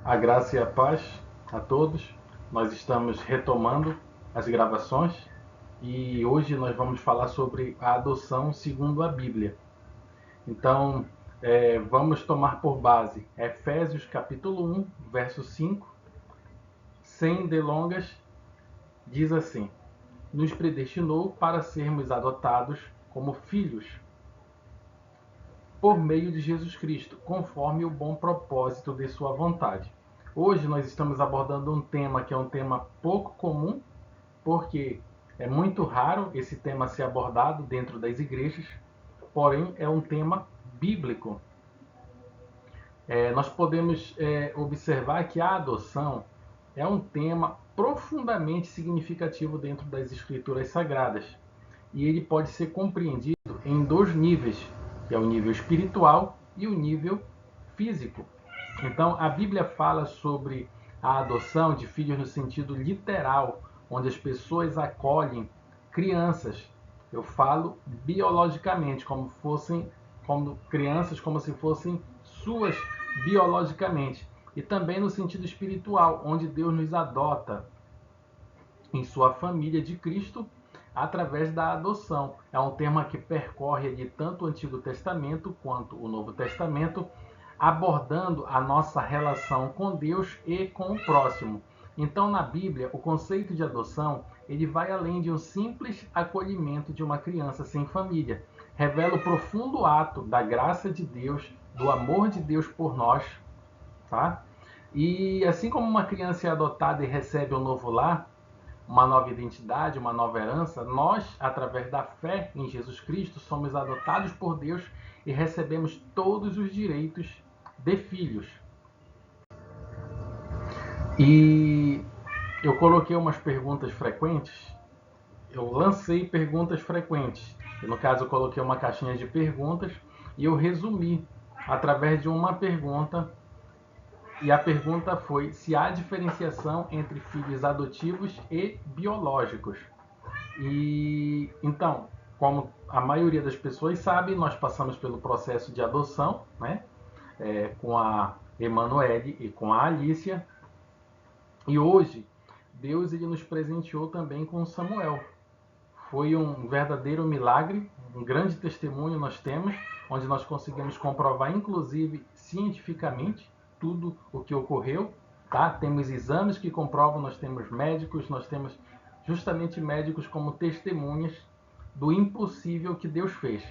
A graça e a paz a todos. Nós estamos retomando as gravações e hoje nós vamos falar sobre a adoção segundo a Bíblia. Então, vamos tomar por base Efésios capítulo 1, verso 5. Sem delongas, diz assim: nos predestinou para sermos adotados como filhos por meio de Jesus Cristo, conforme o bom propósito de sua vontade. Hoje nós estamos abordando um tema que é um tema pouco comum, porque é muito raro esse tema ser abordado dentro das igrejas, porém é um tema bíblico. Nós podemos observar que a adoção é um tema profundamente significativo dentro das escrituras sagradas, e ele pode ser compreendido em dois níveis, que é o nível espiritual e o nível físico. Então, a Bíblia fala sobre a adoção de filhos no sentido literal, onde as pessoas acolhem crianças. Eu falo biologicamente, como crianças, como se fossem suas biologicamente. E também no sentido espiritual, onde Deus nos adota em sua família de Cristo através da adoção. É um tema que percorre de tanto o Antigo Testamento quanto o Novo Testamento, abordando a nossa relação com Deus e com o próximo. Então, na Bíblia, o conceito de adoção ele vai além de um simples acolhimento de uma criança sem família. Revela o profundo ato da graça de Deus, do amor de Deus por nós, tá? E assim como uma criança é adotada e recebe um novo lar, uma nova identidade, uma nova herança, nós, através da fé em Jesus Cristo, somos adotados por Deus e recebemos todos os direitos de filhos. E eu coloquei umas perguntas frequentes, eu lancei perguntas frequentes. No caso, eu coloquei uma caixinha de perguntas e eu resumi através de uma pergunta. E a pergunta foi se há diferenciação entre filhos adotivos e biológicos. E então, como a maioria das pessoas sabe, nós passamos pelo processo de adoção, né? Com a Emanuele e com a Alicia. E hoje, Deus ele nos presenteou também com Samuel. Foi um verdadeiro milagre, um grande testemunho nós temos, onde nós conseguimos comprovar, inclusive cientificamente, tudo o que ocorreu. Tá? Temos exames que comprovam, nós temos médicos, nós temos justamente médicos como testemunhas do impossível que Deus fez.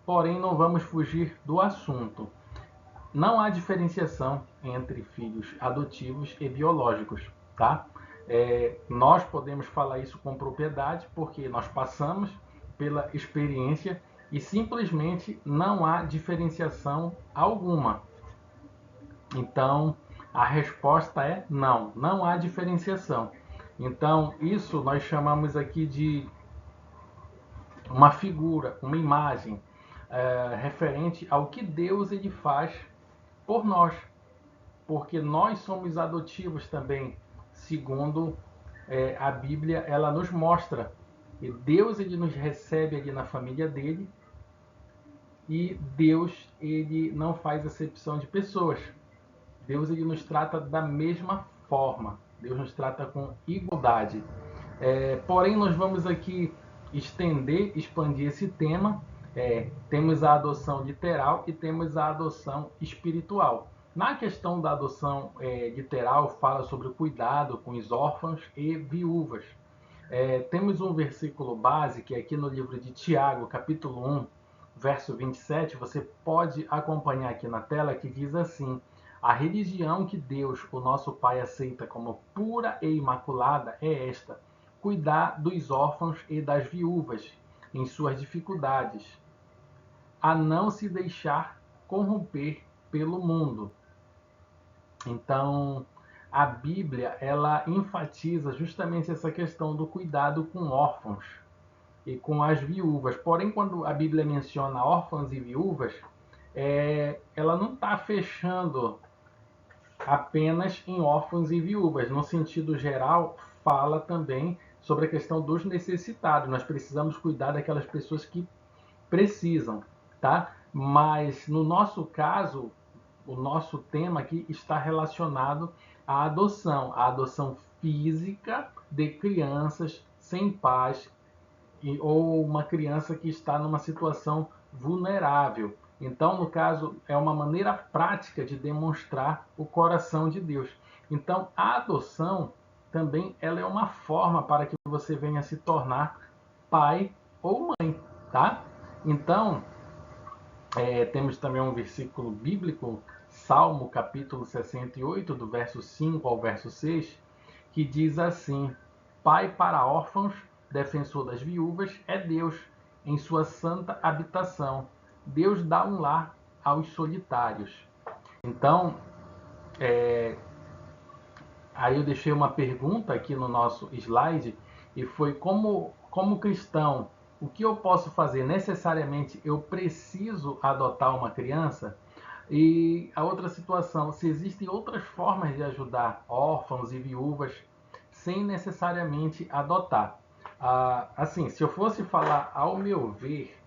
Porém, não vamos fugir do assunto. Não há diferenciação entre filhos adotivos e biológicos, tá? Nós podemos falar isso com propriedade porque nós passamos pela experiência e simplesmente não há diferenciação alguma. Então, a resposta é não, não há diferenciação. Então, isso nós chamamos aqui de uma figura, uma imagem referente ao que Deus ele faz por nós, porque nós somos adotivos também, segundo a Bíblia ela nos mostra. E Deus ele nos recebe ali na família dele, e Deus ele não faz acepção de pessoas. Deus ele nos trata da mesma forma. Deus nos trata com igualdade. Porém, nós vamos aqui expandir esse tema. Temos a adoção literal e temos a adoção espiritual. Na questão da adoção literal, fala sobre o cuidado com os órfãos e viúvas. Temos um versículo base que é aqui no livro de Tiago, capítulo 1, verso 27, você pode acompanhar aqui na tela, que diz assim: a religião que Deus, o nosso Pai, aceita como pura e imaculada é esta: cuidar dos órfãos e das viúvas em suas dificuldades, a não se deixar corromper pelo mundo. Então, a Bíblia ela enfatiza justamente essa questão do cuidado com órfãos e com as viúvas. Porém, quando a Bíblia menciona órfãos e viúvas, ela não está fechando apenas em órfãos e viúvas. No sentido geral, fala também sobre a questão dos necessitados. Nós precisamos cuidar daquelas pessoas que precisam, tá? Mas no nosso caso, o nosso tema aqui está relacionado à a adoção física de crianças sem pais ou uma criança que está numa situação vulnerável. Então, no caso, é uma maneira prática de demonstrar o coração de Deus. Então, a adoção também ela é uma forma para que você venha se tornar pai ou mãe, tá? Então, temos também um versículo bíblico, Salmo capítulo 68, do verso 5 ao verso 6, que diz assim: Pai para órfãos, defensor das viúvas, é Deus em sua santa habitação. Deus dá um lar aos solitários. Então, aí eu deixei uma pergunta aqui no nosso slide e foi como cristão, o que eu posso fazer? Necessariamente eu preciso adotar uma criança? E a outra situação, se existem outras formas de ajudar órfãos e viúvas sem necessariamente adotar. Assim, se eu fosse falar ao meu ver,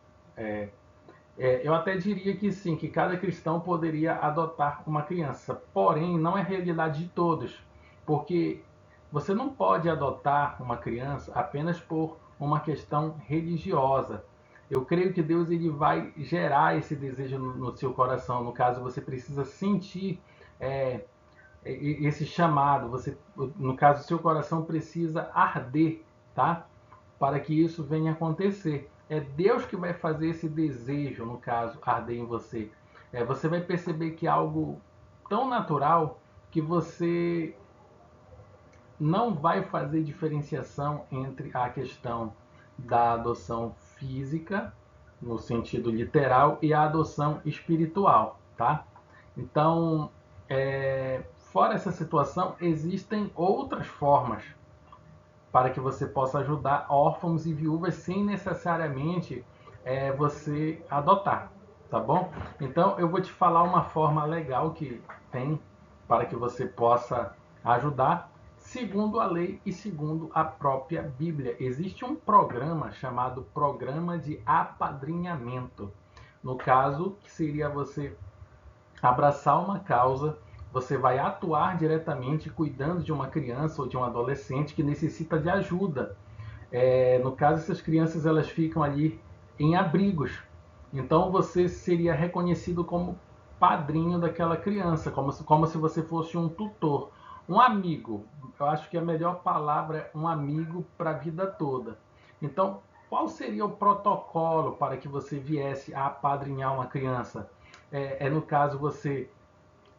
eu até diria que sim, que cada cristão poderia adotar uma criança. Porém, não é realidade de todos, porque você não pode adotar uma criança apenas por uma questão religiosa. Eu creio que Deus ele vai gerar esse desejo no seu coração. No caso, você precisa sentir é, esse chamado. No caso, o seu coração precisa arder, tá? Para que isso venha acontecer. É Deus que vai fazer esse desejo, no caso, arder em você. Você vai perceber que é algo tão natural que você não vai fazer diferenciação entre a questão da adoção física, no sentido literal, e a adoção espiritual, tá? Então, fora essa situação, existem outras formas para que você possa ajudar órfãos e viúvas sem necessariamente você adotar, tá bom? Então eu vou te falar uma forma legal que tem para que você possa ajudar, segundo a lei e segundo a própria Bíblia. Existe um programa chamado Programa de Apadrinhamento. No caso, que seria você abraçar uma causa, você vai atuar diretamente cuidando de uma criança ou de um adolescente que necessita de ajuda. No caso, essas crianças elas ficam ali em abrigos. Então você seria reconhecido como padrinho daquela criança, como se você fosse um tutor, um amigo. Eu acho que a melhor palavra é um amigo para a vida toda. Então, qual seria o protocolo para que você viesse a apadrinhar uma criança? No caso, você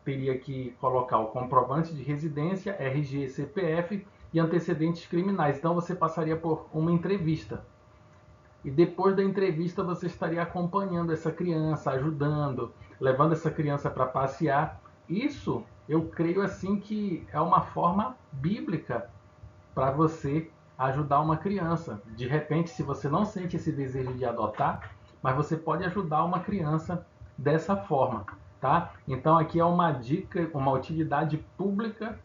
teria que colocar o comprovante de residência, RG, CPF e antecedentes criminais. Então você passaria por uma entrevista. E depois da entrevista você estaria acompanhando essa criança, ajudando, levando essa criança para passear. Isso, eu creio assim que é uma forma bíblica para você ajudar uma criança. De repente, se você não sente esse desejo de adotar, mas você pode ajudar uma criança dessa forma, tá? Então aqui é uma dica, uma utilidade pública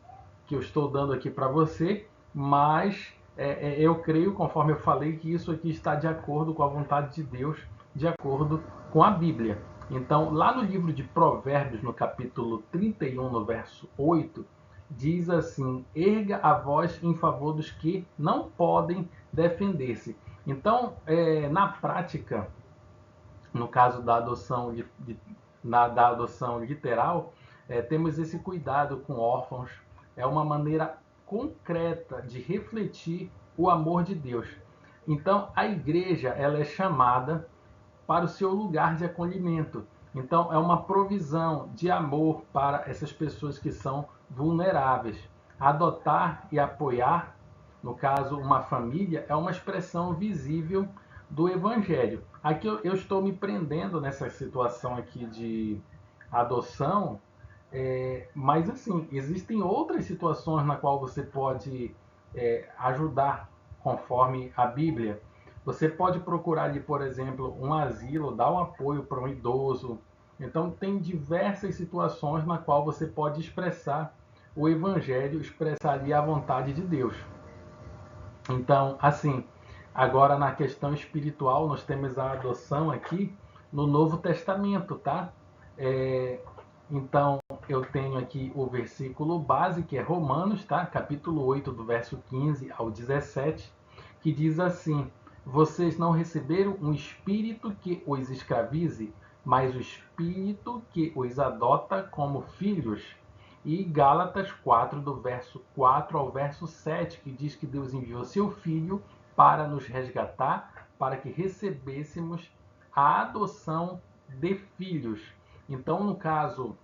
que eu estou dando aqui para você, mas eu creio, conforme eu falei, que isso aqui está de acordo com a vontade de Deus, de acordo com a Bíblia. Então, lá no livro de Provérbios, no capítulo 31, no verso 8, diz assim: erga a voz em favor dos que não podem defender-se. Então, na prática, no caso da adoção, da adoção literal, temos esse cuidado com órfãos. É uma maneira concreta de refletir o amor de Deus. Então, a igreja ela é chamada para o seu lugar de acolhimento. Então, é uma provisão de amor para essas pessoas que são vulneráveis. Adotar e apoiar, no caso, uma família, é uma expressão visível do Evangelho. Aqui eu estou me prendendo nessa situação aqui de adoção, mas assim, existem outras situações na qual você pode ajudar conforme a Bíblia. Você pode procurar ali, por exemplo, um asilo, dar um apoio para um idoso. Então tem diversas situações na qual você pode expressar o Evangelho, expressar ali a vontade de Deus. Então, assim, agora na questão espiritual, nós temos a adoção aqui no Novo Testamento, tá? Então, eu tenho aqui o versículo base, que é Romanos, tá? Capítulo 8, do verso 15 ao 17, que diz assim: vocês não receberam um espírito que os escravize, mas o espírito que os adota como filhos. E Gálatas 4, do verso 4 ao verso 7, que diz que Deus enviou seu Filho para nos resgatar, para que recebêssemos a adoção de filhos. Então, no caso,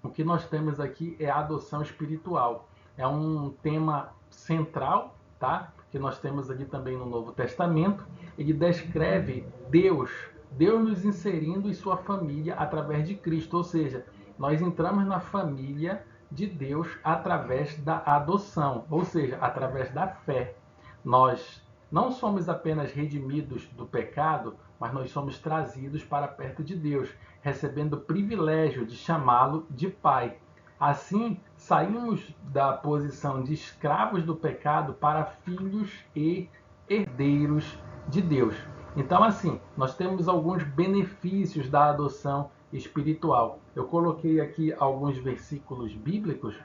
o que nós temos aqui é a adoção espiritual. É um tema central, tá? Que nós temos aqui também no Novo Testamento. Ele descreve Deus nos inserindo em sua família através de Cristo. Ou seja, nós entramos na família de Deus através da adoção, ou seja, através da fé. Nós não somos apenas redimidos do pecado, mas nós somos trazidos para perto de Deus, recebendo o privilégio de chamá-lo de Pai. Assim, saímos da posição de escravos do pecado para filhos e herdeiros de Deus. Então, assim, nós temos alguns benefícios da adoção espiritual. Eu coloquei aqui alguns versículos bíblicos,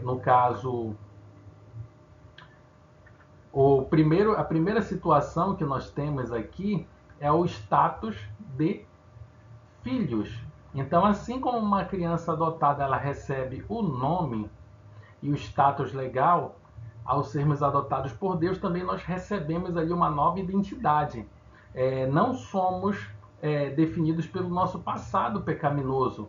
no caso, a primeira situação que nós temos aqui é o status de filhos. Então, assim como uma criança adotada ela recebe o nome e o status legal, ao sermos adotados por Deus, também nós recebemos ali uma nova identidade. Não somos definidos pelo nosso passado pecaminoso.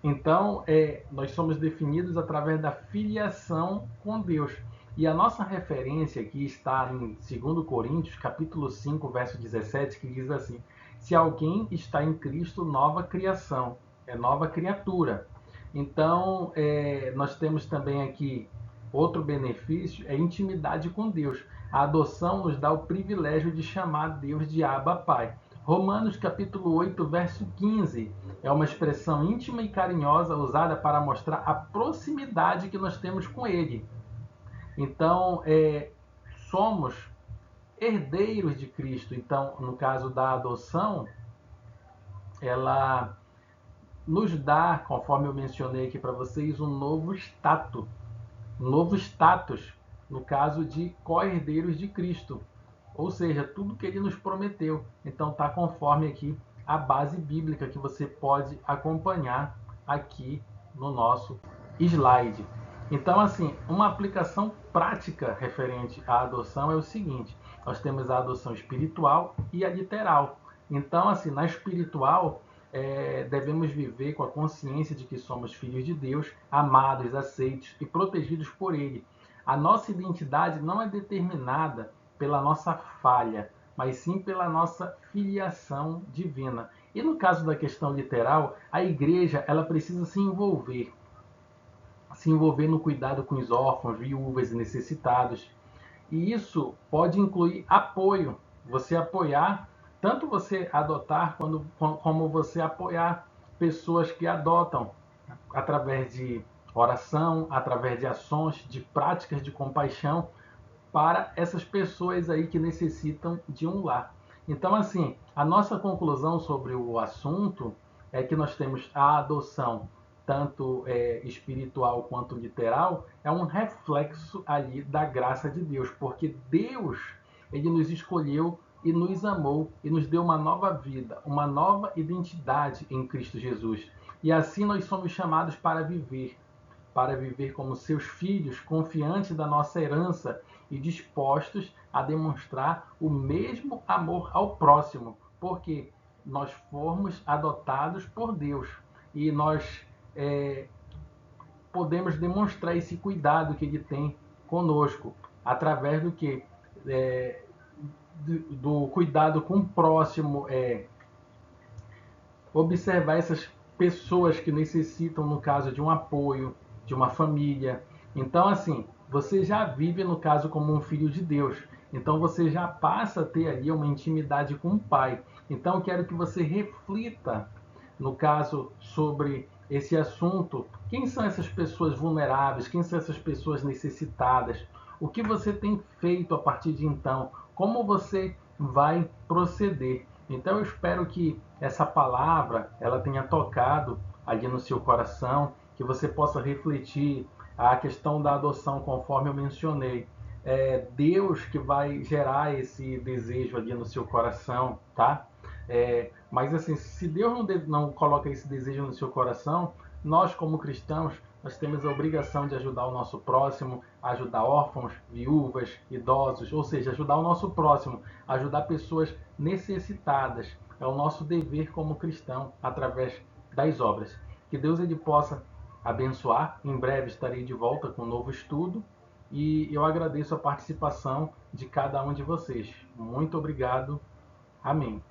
Então, nós somos definidos através da filiação com Deus. E a nossa referência aqui está em 2 Coríntios, capítulo 5, verso 17, que diz assim: se alguém está em Cristo, nova criação, é nova criatura. Então, nós temos também aqui outro benefício, é intimidade com Deus. A adoção nos dá o privilégio de chamar Deus de Abba Pai. Romanos capítulo 8, verso 15, é uma expressão íntima e carinhosa usada para mostrar a proximidade que nós temos com Ele. Então, somos herdeiros de Cristo. Então, no caso da adoção, ela nos dá, conforme eu mencionei aqui para vocês, um novo status, no caso de co-herdeiros de Cristo. Ou seja, tudo que ele nos prometeu. Então, está conforme aqui a base bíblica que você pode acompanhar aqui no nosso slide. Então, assim, uma aplicação prática referente à adoção é o seguinte: nós temos a adoção espiritual e a literal. Então, assim, na espiritual, devemos viver com a consciência de que somos filhos de Deus, amados, aceitos e protegidos por Ele. A nossa identidade não é determinada pela nossa falha, mas sim pela nossa filiação divina. E no caso da questão literal, a igreja ela precisa se envolver no cuidado com os órfãos, viúvas e necessitados. E isso pode incluir apoio, você apoiar, tanto você adotar como você apoiar pessoas que adotam, através de oração, através de ações, de práticas de compaixão, para essas pessoas aí que necessitam de um lar. Então, assim, a nossa conclusão sobre o assunto é que nós temos a adoção, tanto espiritual quanto literal, é um reflexo ali da graça de Deus, porque Deus, ele nos escolheu e nos amou e nos deu uma nova vida, uma nova identidade em Cristo Jesus. E assim nós somos chamados para viver como seus filhos, confiantes da nossa herança e dispostos a demonstrar o mesmo amor ao próximo, porque nós fomos adotados por Deus e nós podemos demonstrar esse cuidado que Ele tem conosco, através do que? Do cuidado com o próximo, observar essas pessoas que necessitam, no caso, de um apoio, de uma família. Então, assim, você já vive, no caso, como um filho de Deus. Então, você já passa a ter ali uma intimidade com o Pai. Então, eu quero que você reflita, no caso, sobre esse assunto. Quem são essas pessoas vulneráveis? Quem são essas pessoas necessitadas? O que você tem feito a partir de então? Como você vai proceder? Então eu espero que essa palavra ela tenha tocado ali no seu coração, que você possa refletir a questão da adoção, conforme eu mencionei. É Deus que vai gerar esse desejo ali no seu coração, tá? Mas assim, se Deus não coloca esse desejo no seu coração, nós como cristãos, nós temos a obrigação de ajudar o nosso próximo, ajudar órfãos, viúvas, idosos, ou seja, ajudar o nosso próximo, ajudar pessoas necessitadas. É o nosso dever como cristão através das obras. Que Deus ele possa abençoar. Em breve estarei de volta com um novo estudo e eu agradeço a participação de cada um de vocês. Muito obrigado. Amém.